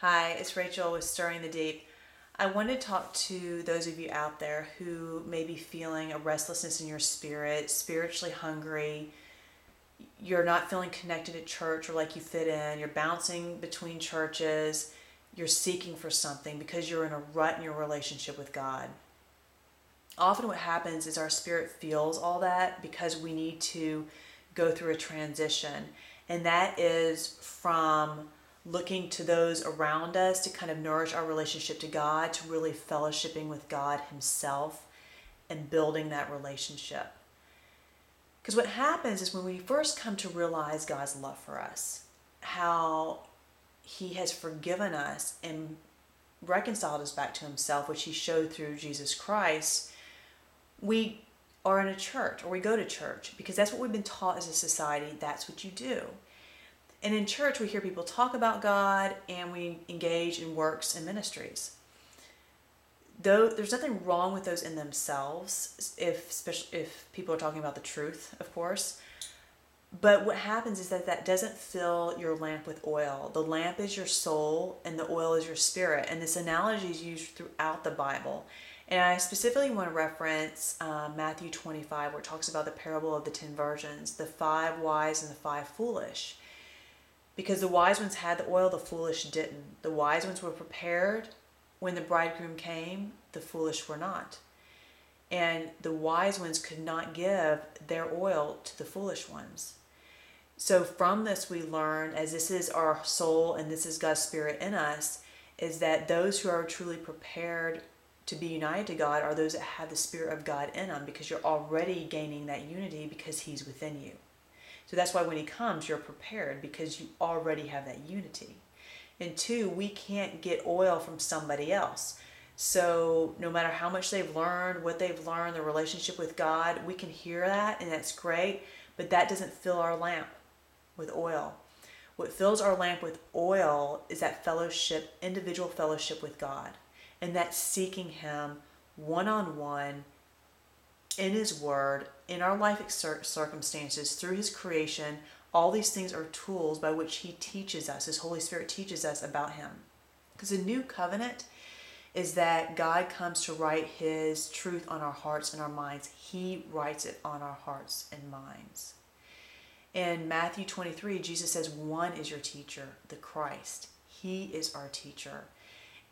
Hi, it's Rachel with Stirring the Deep. I want to talk to those of you out there who may be feeling a restlessness in your spirit, spiritually hungry. You're not feeling connected at church or like you fit in. You're bouncing between churches. You're seeking for something because you're in a rut in your relationship with God. Often, what happens is our spirit feels all that because we need to go through a transition, and that is from looking to those around us to kind of nourish our relationship to God, to really fellowshipping with God Himself and building that relationship. Because what happens is when we first come to realize God's love for us, how He has forgiven us and reconciled us back to Himself, which He showed through Jesus Christ, we are in a church or we go to church because that's what we've been taught as a society. That's what you do. And in church, we hear people talk about God and we engage in works and ministries. Though there's nothing wrong with those in themselves, especially if people are talking about the truth, of course. But what happens is that doesn't fill your lamp with oil. The lamp is your soul and the oil is your spirit. And this analogy is used throughout the Bible. And I specifically want to reference Matthew 25, where it talks about the parable of the 10 virgins, the 5 wise and the 5 foolish. Because the wise ones had the oil, the foolish didn't. The wise ones were prepared when the bridegroom came, the foolish were not. And the wise ones could not give their oil to the foolish ones. So from this we learn, as this is our soul and this is God's Spirit in us, is that those who are truly prepared to be united to God are those that have the Spirit of God in them, because you're already gaining that unity because He's within you. So that's why when He comes, you're prepared because you already have that unity. And 2, we can't get oil from somebody else. So no matter how much they've learned, what they've learned, their relationship with God, we can hear that and that's great, but that doesn't fill our lamp with oil. What fills our lamp with oil is that fellowship, individual fellowship with God. And that's seeking Him one-on-one in His Word, in our life circumstances, through His creation. All these things are tools by which He teaches us, His Holy Spirit teaches us about Him. Because the new covenant is that God comes to write His truth on our hearts and our minds. He writes it on our hearts and minds. In Matthew 23, Jesus says, one is your teacher, the Christ. He is our teacher.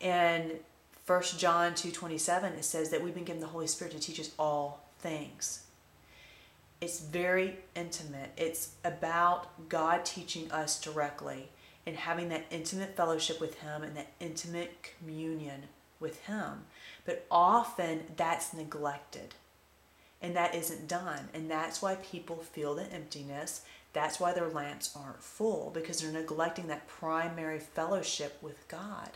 And 1 John 2:27, it says that we've been given the Holy Spirit to teach us all things. It's very intimate. It's about God teaching us directly and having that intimate fellowship with Him and that intimate communion with Him. But often that's neglected and that isn't done. And that's why people feel the emptiness. That's why their lamps aren't full, because they're neglecting that primary fellowship with God.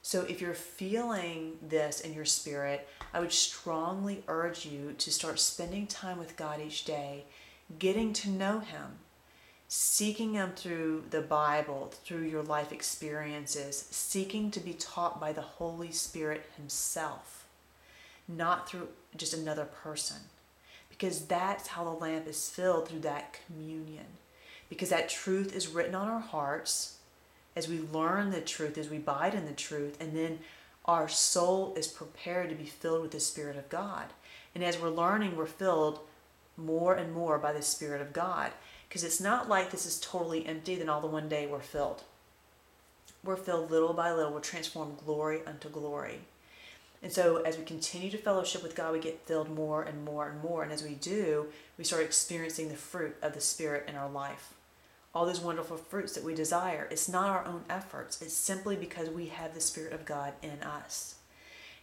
So if you're feeling this in your spirit, I would strongly urge you to start spending time with God each day, getting to know Him, seeking Him through the Bible, through your life experiences, seeking to be taught by the Holy Spirit Himself, not through just another person. Because that's how the lamp is filled, through that communion. Because that truth is written on our hearts, as we learn the truth, as we abide in the truth, and then our soul is prepared to be filled with the Spirit of God. And as we're learning, we're filled more and more by the Spirit of God. Because it's not like this is totally empty, then all the one day we're filled. We're filled little by little. We're transformed glory unto glory. And so as we continue to fellowship with God, we get filled more and more and more. And as we do, we start experiencing the fruit of the Spirit in our life. All those wonderful fruits that we desire. It's not our own efforts. It's simply because we have the Spirit of God in us.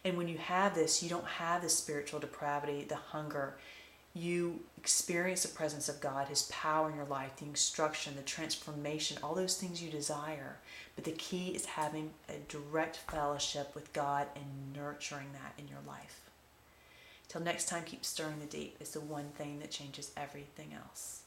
And when you have this, you don't have the spiritual depravity, the hunger. You experience the presence of God, His power in your life, the instruction, the transformation, all those things you desire. But the key is having a direct fellowship with God and nurturing that in your life. Till next time, keep stirring the deep. It's the one thing that changes everything else.